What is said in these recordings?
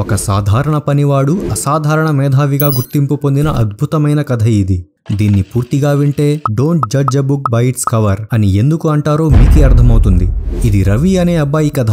ఒక సాధారణ పనివాడు అసాధారణ మేధావిగా గుర్తింపు పొందిన అద్భుతమైన కథ ఇది. దీన్ని పూర్తిగా వింటే don't judge a book by its cover అని ఎందుకు అంటారో మీకే అర్థమవుతుంది. ఇది రవి అనే అబ్బాయి కథ.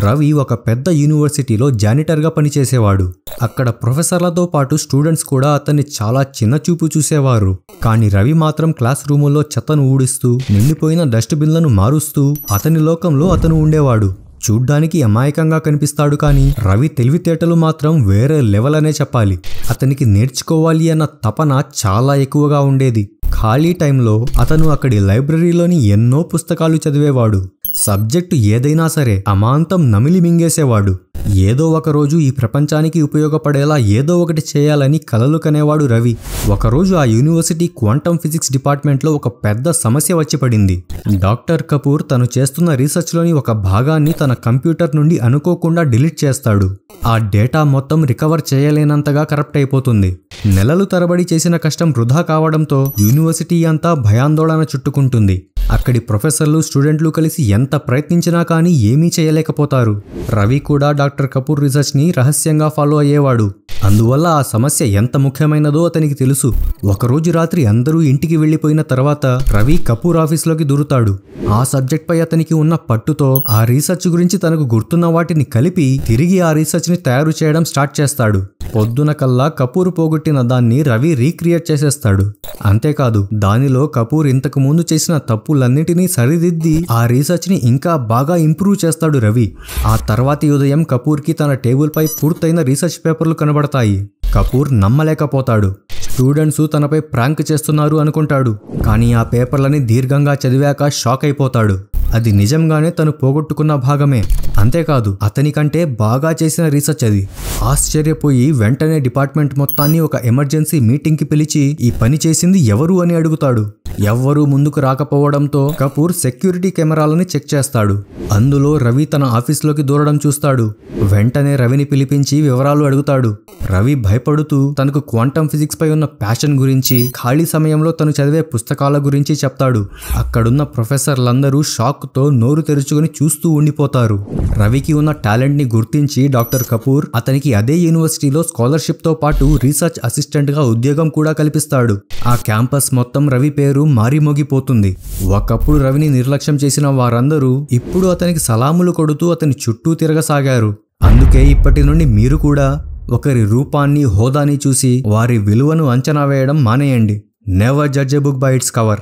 రవి ఒక పెద్ద యూనివర్సిటీలో జానిటర్గా పనిచేసేవాడు. అక్కడ ప్రొఫెసర్లతో పాటు స్టూడెంట్స్ కూడా అతన్ని చాలా చిన్న చూపు చూసేవారు. కానీ రవి మాత్రం క్లాస్ రూముల్లో చెత్తను ఊడిస్తూ నిండిపోయిన డస్ట్ బిన్లను మారుస్తూ అతని లోకంలో అతను ఉండేవాడు. చూడ్డానికి అమాయకంగా కనిపిస్తాడు, కానీ రవి తెలివితేటలు మాత్రం వేరే లెవెల్ అనే చెప్పాలి. అతనికి నేర్చుకోవాలి అన్న తపన చాలా ఎక్కువగా ఉండేది. ఖాళీ టైంలో అతను అక్కడి లైబ్రరీలోని ఎన్నో పుస్తకాలు చదివేవాడు. సబ్జెక్టు ఏదైనా సరే అమాంతం నమిలి మింగేసేవాడు. ఏదో ఒక రోజు ఈ ప్రపంచానికి ఉపయోగపడేలా ఏదో ఒకటి చేయాలని కలలు కనేవాడు రవి. ఒకరోజు ఆ యూనివర్సిటీ క్వాంటమ్ ఫిజిక్స్ డిపార్ట్మెంట్లో ఒక పెద్ద సమస్య వచ్చి పడింది. డాక్టర్ కపూర్ తను చేస్తున్న రీసెర్చ్లోని ఒక భాగాన్ని తన కంప్యూటర్ నుండి అనుకోకుండా డిలీట్ చేస్తాడు. ఆ డేటా మొత్తం రికవర్ చేయలేనంతగా కరప్ట్ అయిపోతుంది. నెలలు తరబడి చేసిన కష్టం వృధా కావడంతో యూనివర్సిటీ అంతా భయాందోళన చుట్టుకుంటుంది. అక్కడి ప్రొఫెసర్లు స్టూడెంట్లు కలిసి ఎంత ప్రయత్నించినా కానీ ఏమీ చేయలేకపోతారు. రవి కూడా డాక్టర్ కపూర్ రీసెర్చ్ని రహస్యంగా ఫాలో అయ్యేవాడు. అందువల్ల ఆ సమస్య ఎంత ముఖ్యమైనదో అతనికి తెలుసు. ఒకరోజు రాత్రి అందరూ ఇంటికి వెళ్లిపోయిన తర్వాత రవి కపూర్ ఆఫీస్లోకి దూరుతాడు. ఆ సబ్జెక్ట్ పై అతనికి ఉన్న పట్టుతో ఆ రీసెర్చ్ గురించి తనకు గుర్తున్న వాటిని కలిపి తిరిగి ఆ రీసెర్చ్ని తయారు చేయడం స్టార్ట్ చేస్తాడు. పొద్దున కల్లా కపూర్ పోగొట్టిన దాన్ని రవి రీక్రియేట్ చేసేస్తాడు. అంతేకాదు, దానిలో కపూర్ ఇంతకు ముందు చేసిన తప్పులన్నిటినీ సరిదిద్ది ఆ రీసెర్చ్ ని ఇంకా బాగా ఇంప్రూవ్ చేస్తాడు రవి. ఆ తర్వాతి ఉదయం కపూర్ కి తన టేబుల్ పై పూర్తయిన రీసెర్చ్ పేపర్లు కనబడతాయి. కపూర్ నమ్మలేకపోతాడు. స్టూడెంట్స్ తనపై ప్రాంక్ చేస్తున్నారు అనుకుంటాడు. కానీ ఆ పేపర్లని దీర్ఘంగా చదివాక షాక్ అయిపోతాడు. అది నిజంగానే తను పోగొట్టుకున్న భాగమే. అంతేకాదు, అతనికంటే బాగా చేసిన రీసెర్చ్ అది. ఆశ్చర్యపోయి వెంటనే డిపార్ట్మెంట్ మొత్తాన్ని ఒక ఎమర్జెన్సీ మీటింగ్కి పిలిచి ఈ పని చేసింది ఎవరు అని అడుగుతాడు. ఎవ్వరూ ముందుకు రాకపోవడంతో కపూర్ సెక్యూరిటీ కెమెరాలని చెక్ చేస్తాడు. అందులో రవి తన ఆఫీస్లోకి దూరడం చూస్తాడు. వెంటనే రవిని పిలిపించి వివరాలు అడుగుతాడు. రవి భయపడుతూ తనకు క్వాంటమ్ ఫిజిక్స్ పై ఉన్న ప్యాషన్ గురించి, ఖాళీ సమయంలో తను చదివే పుస్తకాల గురించి చెప్తాడు. అక్కడున్న ప్రొఫెసర్లందరూ షాక్తో నోరు తెరుచుకుని చూస్తూ ఉండిపోతారు. రవికి ఉన్న టాలెంట్ ని గుర్తించి డాక్టర్ కపూర్ అతనికి అదే యూనివర్సిటీలో స్కాలర్షిప్ తో పాటు రీసెర్చ్ అసిస్టెంట్ గా ఉద్యోగం కూడా కల్పిస్తాడు. ఆ క్యాంపస్ మొత్తం రవి పేరు మారిమోగిపోతుంది. ఒకప్పుడు రవిని నిర్లక్ష్యం చేసిన వారందరూ ఇప్పుడు అతనికి సలాములు కొడుతూ అతని చుట్టూ తిరగసాగారు. అందుకే ఇప్పటి నుండి మీరు కూడా ఒకరి రూపాన్ని, హోదాని చూసి వారి విలువను అంచనా వేయడం మానేయండి. Never judge a book by its cover.